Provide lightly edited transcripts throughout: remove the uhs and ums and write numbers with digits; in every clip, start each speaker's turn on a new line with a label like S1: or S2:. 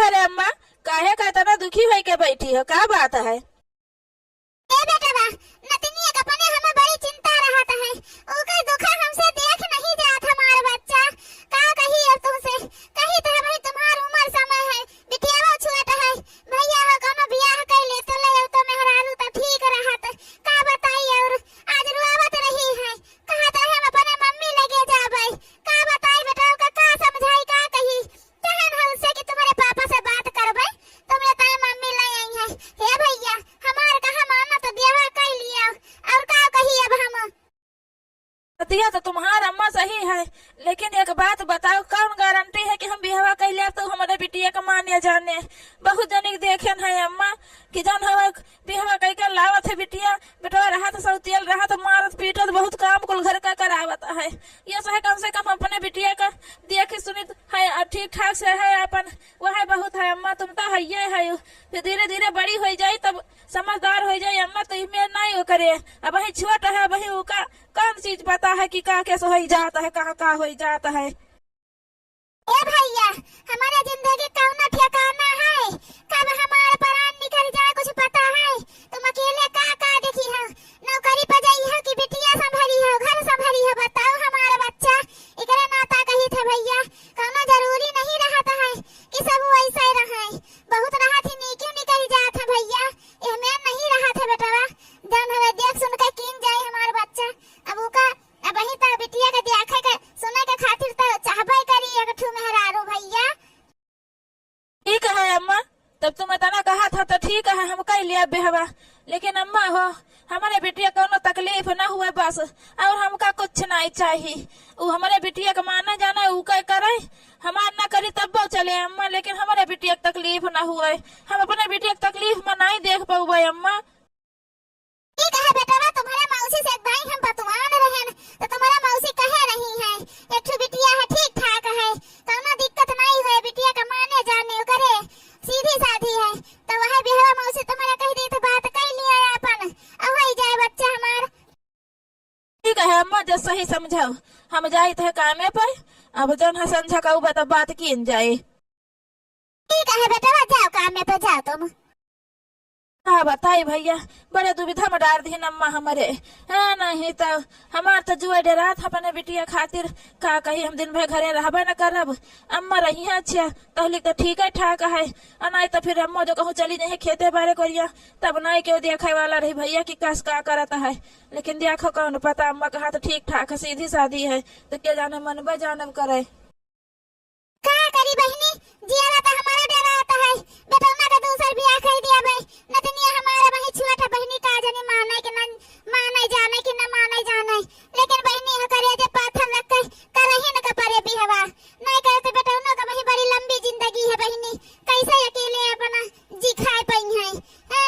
S1: भरे अम्मा, काहे का इतना दुखी होई के बैठी हो, का बात है?
S2: ए बेटवा, नतनिया का पने हमें बड़ी चिंता रहता है। ओकर दुखा हमसे देख नहीं जात हमार बच्चा। का कही अब तुमसे, कही तो भाई तुम्हार उम्र समय है, बिटियावा छोटा है, भैया हो कोनो बियाह कर ले तो ले तो मेहरारू तो ठीक रहत। का बताई और आज रुआवत रही है, कहत है हम अपने मम्मी लगे जाबै। का बताई बेटा, का समझाई, का कही कहन है उससे कि तुम्हारे पापा से बात करबै, तुमरे ताई मम्मी ले आई है। हे भैया, हमार कहा माना तो ब्याह कर लिया, और का कही अब हम।
S1: दिया तो तुम्हारा अम्मा सही है, लेकिन एक बात बताओ, कौन गारंटी है कि हम बिहवा कर लिया तो हमारे बिटिया का माने जाने? बहुत जनिक देखे है अम्मा कि जन हवा बिहवा कह कर लावत है बिटिया, बेटवा रहा तो सौतियल रहा तो मारत पीटत बहुत काम कुल घर का करावत है। ये सही कम से कम अपने बिटिया का देख सुनित है, ठीक ठाक से है अपन, वह बहुत है अम्मा। तुम तो है है, फिर धीरे धीरे बड़ी हो जाये तब समझदार हो जाये अम्मा, तो इमें नहीं वो करे। अब वही छोटा है, वही का कौन चीज पता है कि का कैसे हो जाता है, कहाँ का हो जाता है।
S2: ए भैया, हमारा जिंदगी कौन ठिकाना है, कब हमारे प्राण निकल जाए कुछ पता है? तुम अकेले का देखी हो, नौकरी पर जाई हो कि बिटिया संभाली हो, घर संभाली हो? बताओ हमारा बच्चा एकरे नाता कही थे भैया। कौनो जरूरी नहीं रहता है कि सब वैसे रहे, बहुत राहत ही नहीं क्यों निकल जात है भैया, एहमे नहीं रहत है बेटवा। जन हवे देख सुन के कीन जाए हमारा बच्चा, अब उका अब वही तो बिटिया के देखे के सुने के खातिर तो चाहबे करी एक ठू मेहरारू भैया।
S1: ठीक है अम्मा, तब तुम इतना कहा था तो ठीक है, हम कर लिया बेहवा। लेकिन अम्मा हो, हमारे बिटिया कोनो तकलीफ न हुए बस, और हमका कुछ नहीं चाहिए। वो हमारे बिटिया का माना जाना ऊ का करे, हमार न करी तब चले अम्मा, लेकिन हमारे बिटिया की तकलीफ न हुए। हम अपने बिटिया की तकलीफ में नहीं देख पाऊबे अम्मा।
S2: ठीक है बेटा, तुम्हारे मौसी से एक भाई हम बतवान रहे तो तुम्हारा मौसी कहे रही है एक ठू बिटिया है, ठीक ठाक है, कोनो दिक्कत नहीं है, बिटिया का माने जाने करे सीधी साधी है। तो वह बिहवा मौसी तुम्हारा कह दी तो बात कर लिया अपन, अब हो जाए बच्चा हमार।
S1: ठीक है अम्मा, जो सही समझाओ, हम जाए थे कामे पर, अब जन है समझा का तो बात की जाए।
S2: ठीक है बेटा, जाओ काम में पे जाओ तुम।
S1: हाँ बताई भैया, बड़े दुविधा में डाल दी अम्मा हमारे। हाँ नहीं तो हमार तो जुआ डरात अपने बिटिया खातिर, का कही हम दिन भर घरे रहबे न करब। अम्मा रही है अच्छा तो तो ठीक है ठाक है, और नहीं तो फिर अम्मा जो कहूँ चली नहीं खेते बारे करिया, तब नहीं क्यों देखे वाला रही भैया की कस का करता है। लेकिन देखो कौन पता, अम्मा कहा तो ठीक ठाक है, सीधी सादी है, तो क्या जाने मन बे जानब करे।
S2: का करी बहनी, जियारा तो हमारा डरा आता है, बेटौना का दूसर बियाह कर दिया भाई, नतनिया हमारा वही छोटा बहनी का जाने माने कि न माने जाने कि न माने जाने, लेकिन बहनी हो करे जे पाथर रख कर करही न का परे बिहवा नहीं करे तो बेटौना का वही बड़ी लंबी जिंदगी है बहनी, कैसे अकेले अपना जी खाए पई है।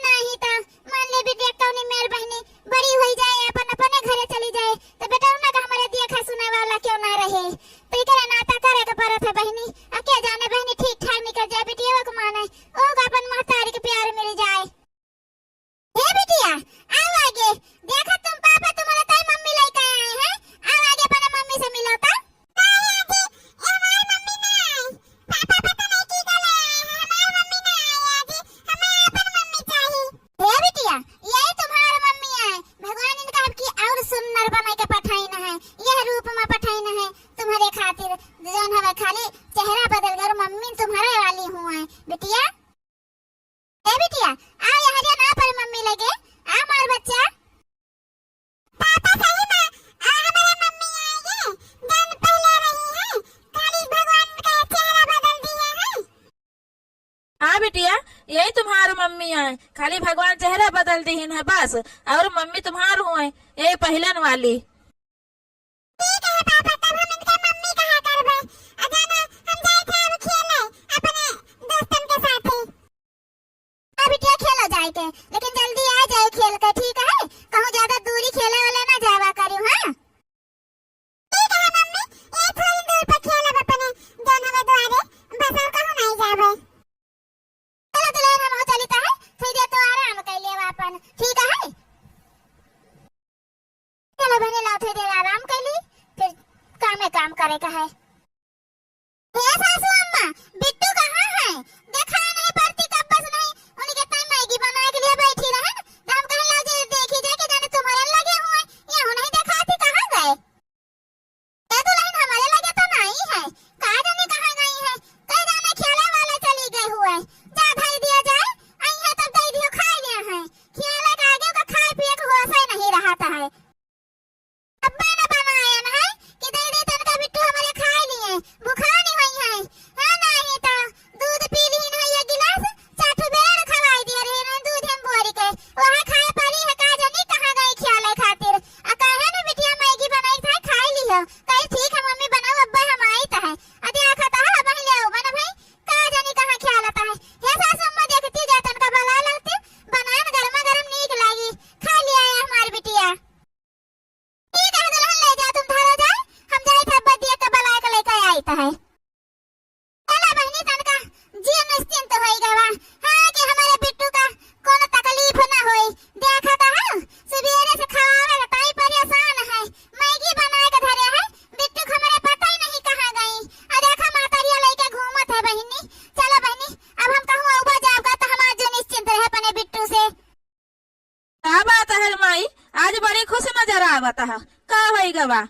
S2: नहीं तो मान ले बिटिया कौनी मेर बहनी बड़ी हो जाए, अपन अपने घरे चली जाए, तो बेटौना का हमारे देखा सुने वाला क्यों ना रहे, तो इकरे नाता करे के परत है बहनी। अके जाने बहनी ठीक ठाक निकल जाए, बिटिया को माने ओ अपन महतारी के प्यार मिल जाए। हे बिटिया, आओ आगे, देखो तुम पापा तुम्हारे ताई मम्मी लेके आए हैं, आओ आगे अपने मम्मी से मिलो तो। हमारी मम्मी ना आई, पापा पता नहीं की गले आए हैं, हमारी मम्मी ना आई आज, हमें अपन मम्मी चाहिए। हे बिटिया, यही तुम्हारी मम्मी है, भगवान इनका आपकी और सुंदर बना के पठाई न है, यह रूप में पठाई न है तुम्हारे खातिर, जौन हमें खाली चेहरा बदल कर मम्मी तुम्हारे वाली हूँ है बिटिया। ए बिटिया, आओ यहाँ जा ना पर मम्मी लगे, आ मार बच्चा। पापा सही में हमारे मम्मी आई है, जन पहले रही है, खाली भगवान का चेहरा बदल दिया है।
S1: हाँ बिटिया, यही तुम्हारी मम्मी है, खाली भगवान चेहरा बदल दी है बस, और मम्मी तुम्हार हुए यही पहलन वाली।
S2: ठीक है पापा, तब हम इनका मम्मी कहा करबे, अजाना हम जाए थे अब खेले अपने दोस्तन के साथ ही। अभी क्या खेलो जाए के, लेकिन जल्दी आ जाए खेल के, ठीक है? कहूँ ज्यादा दूरी खेले वाले ना जावा करियो, हाँ? ठीक है मम्मी, ये थोड़ी दूर पर खेलब अपने दोनों में द्वारे, बस और कहूँ नहीं जावे। चलो दुल्हन हम हो चली तो है, थोड़ी देर तो आराम कर ले अपन, ठीक है? चलो बहनी लाओ थोड़ी देर आराम कर ली, फिर काम करे का है। हे सासू अम्मा, बिट्टू कहाँ है?
S1: रहता है का होई गवा।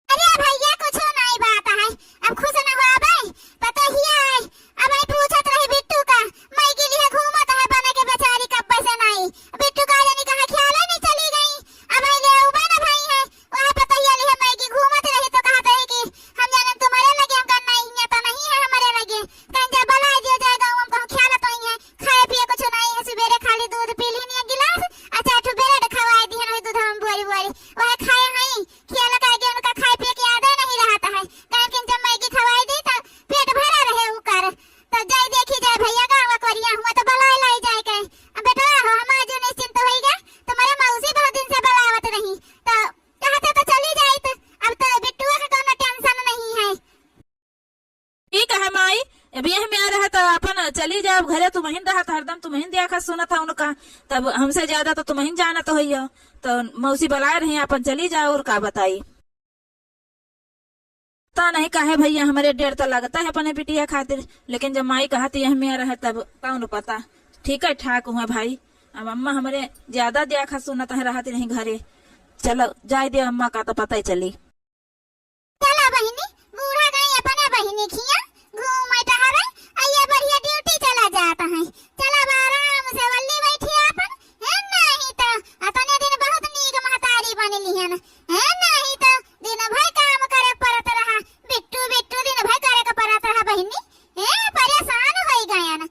S2: अरे भैया कुछ नहीं बात है, अब खुश न हो भाई, पता ही है अब आई पूछत रही बिट्टू का, मैं के लिए घूमत है बने के बेचारी कब पैसे नहीं, बिट्टू का जानी कहा ख्याल ही नहीं चली गई, अब आई ले उबे ना भाई है वहां पता ही है मैं की घूमत रही तो कहते है कि हम जाने तुम्हारे लगे हम करना ही है तो नहीं है हमारे लगे, कहीं जा बला दिया जाएगा हम को ख्याल तो ही है, खाए पिए कुछ नहीं है, सुबेरे खाली दूध पी ली नहीं गिलास, अच्छा ठो ब्रेड खवाए दिए रही दूध हम बोरी बोरी वह खाए हैं, ख्याल का के उनका खाए पिए की आदत नहीं रहता है, कहीं जब मैगी खवाई दी तो पेट भरा रहे ऊकर, तो जाई देखी जाए भैया गाँव करिया हुआ तो बलाई लाई जाए के, अब बेटा हो हम आज निश्चिंत हो गए, तुम्हारे मौसी बहुत दिन से बलावत रही तो कहते तो चली जाए, तो अब तो बिट्टू का कोनो टेंशन नहीं है।
S1: ठीक है माई, अब यह में आ रहा तो अपन चली जाओ घरे, तुम ही रहा था हरदम, तुम ही देखा सुना था उनका, तब हमसे ज्यादा तो तुम ही जाना तो है, तो मौसी बुलाए रही अपन चली जाओ और का बताई। पता नहीं काहे भैया हमारे डेढ़ तो लगता है अपने बिटिया खातिर, लेकिन जब माई कहती है में रहे तब कौन पता। ठीक है ठाक हुआ भाई, अब अम्मा हमारे ज्यादा देखा सुनता है रहती नहीं घरे, चलो जाए दे अम्मा का तो पता ही चली।
S2: चला बहिनी बूढ़ा गई अपने बहिनी खिया घूम टहरे आइए बढ़िया ड्यूटी चला जाता है, चला आराम से वल्ली बैठी अपन है नहीं तो अपने दिन बहुत नीक महतारी बन लिहन है नहीं तो दिन भर काम करे परत रहा, बिट्टू बिट्टू दिन भर करे के परत रहा बहिनी, ए परेशान हो गयन।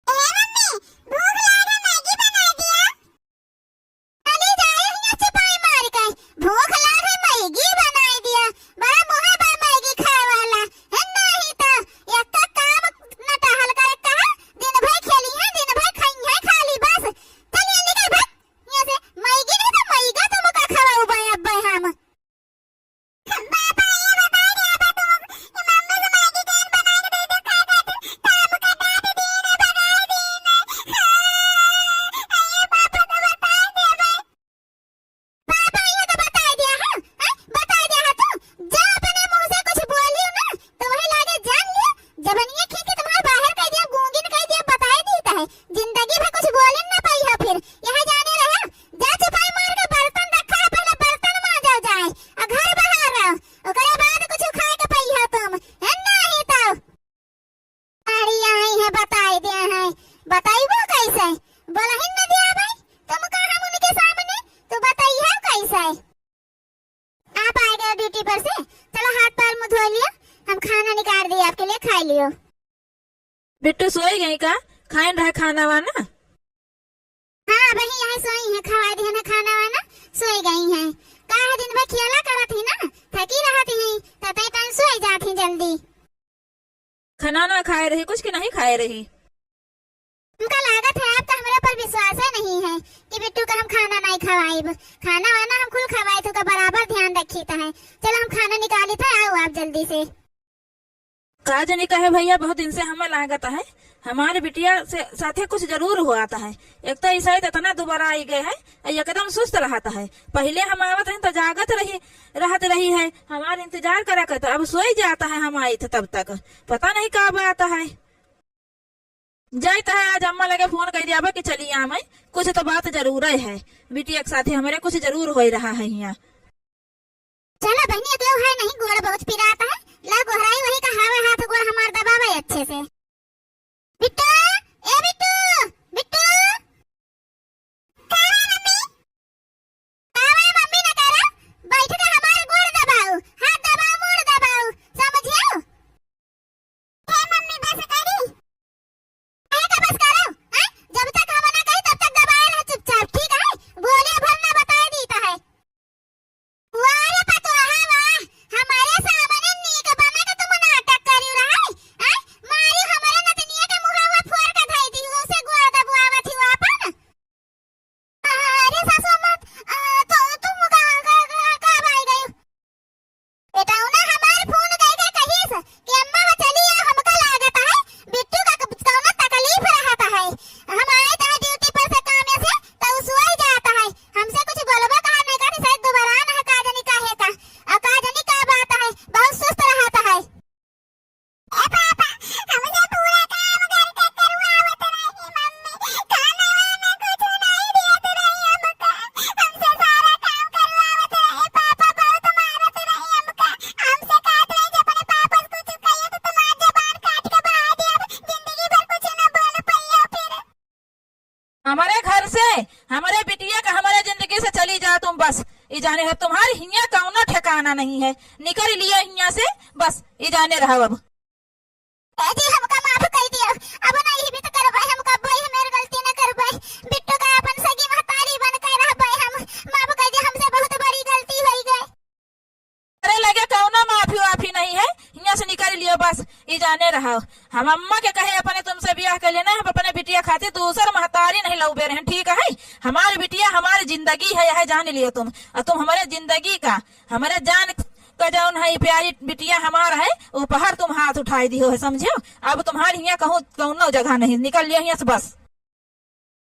S2: ए मम्मी भूख लागे मैगी बना दिया, चली जाए यहाँ छुपाई मार के, भूख लागे मैगी बना दिया, बड़ा मुँह बा मैगी खाए वाला है नहीं तो एक तो काम न टहल करे कहा, दिन भर खेली है दिन भर खाई है खाली बस, चलिए निकल भाग यहाँ से, मैगी नहीं तो मैगा तुम का खवाऊ बे अब हम पापा ये बता दे अब तुम मम्मी से मैगी कैन बना के दे दो खा खा काम का डांट देना बना देना, अरे पापा तो बता दे बे, पापा ये तो बता दिया है, बता दिया है तू जा अपने मुंह से कुछ बोलियो ना तो वही लागे जान लियो, जबनिया खींच के तुम्हारे बाहर कह दिया गूंगिन कह दिया बता ही देता है, जिंदगी भर कुछ बोले ना पाई है, फिर यहाँ जाने रहे जा छुपाई मार के बर्तन रखा है पहले बर्तन मांजा जाए और घर बाहर रहो ओकरे बाद कुछ खाए के पाई है तुम है नहीं तो अरे आई है बताई दे है, बताइबो कैसे बोला ही न दिया भाई तुम कहां हम उनके सामने तो बताइए कैसे, आप आ गए ड्यूटी पर से, चलो हाथ पैर मुंह धो लियो, हम खाना निकाल दिए आपके लिए खा लियो।
S1: बिट्टू सोई गई का खाए रहे खाना वाना?
S2: हाँ वही यहाँ सोई है, खवा दी है ना खाना वाना सोई गई हैं, काहे दिन भर खेला करत ही ना थकी रहती हैं तो तय टाइम सोई जाती जल्दी।
S1: खाना ना खाए रही कुछ की नहीं खाए रही?
S2: उनका लागत है आपका हमारे ऊपर विश्वास है नहीं है कि बिट्टू का हम खाना नहीं खवाइब, खाना वाना हम खुद खवाए तो का बराबर ध्यान रखी था है, चलो हम खाना निकाली था आओ आप जल्दी से।
S1: का जाने का है भैया बहुत दिन से हमें लागत है हमारे बिटिया से साथे कुछ जरूर हुआ था है, एक तो ऐसा इतना दोबारा आई गए है एकदम सुस्त रहता है, पहले हम आवत रहे तो जागत रहत रही है हमारे इंतजार करा करता, अब सोई जाता है हम आई थे तब तक पता नहीं कब आता है, जाता है आज अम्मा लगे फोन कर दिया कि चलिए आम कुछ तो बात जरूर है, बिटिया के साथ हमारे कुछ जरूर हो रहा है यहाँ।
S2: चलो बहनी क्यों है नहीं गोड़ बहुत पिराता है, ला गोहराई वही का हवा हाथ गोड़ हमार दबावे अच्छे से। बिट्टू ए बिट्टू बिट्टू कहां है मम्मी? आवे मम्मी ना करा बैठ के हमारे गोड़ दबाओ, हाथ दबाओ मुड़ दबाओ समझियो। हे मम्मी बस करी है का बस करो हैं, जब तक हम ना कही तब तक दबाए रह चुपचाप ठीक है, बोले भरना बता देता है। वारे पतो वाह हमारे सामने नीक बना के तुम नाटक करी रहा है
S1: से हमारे बिटिया का हमारे जिंदगी से चली जा तुम बस। ये जाने है तुम्हारी हिया कौनो ठिकाना नहीं है, निकल लिया हिया से बस। ये जाने रहा अब
S2: जी हमका माफ कर दियो, अब नहीं भी तो करबै हमका भाई, हमेर गलती न करबै। बिट्टू का अपन सगी महतारी बन के रहबै हम, माफ कर दियो, हमसे बहुत बड़ी गलती हो गई।
S1: अरे लगे कौनो माफी वाफी नहीं है, हिया से निकल लियो बस। ये जाने रहा हम अम्मा के कहे अपने तुमसे ब्याह कर लेना, हम अपने बिटिया खातिर दूसर महतारी नहीं लौबे रहे, ठीक है। हमारी बिटिया हमारी जिंदगी है, यह जान लियो तुम। और तुम हमारे जिंदगी का, हमारे जान का जौन है प्यारी बिटिया हमारा है, ऊपर तुम हाथ उठाई दियो है, समझो। अब तुम्हारी हिया कहूँ कौनो जगह नहीं, निकल लियो हिया से बस।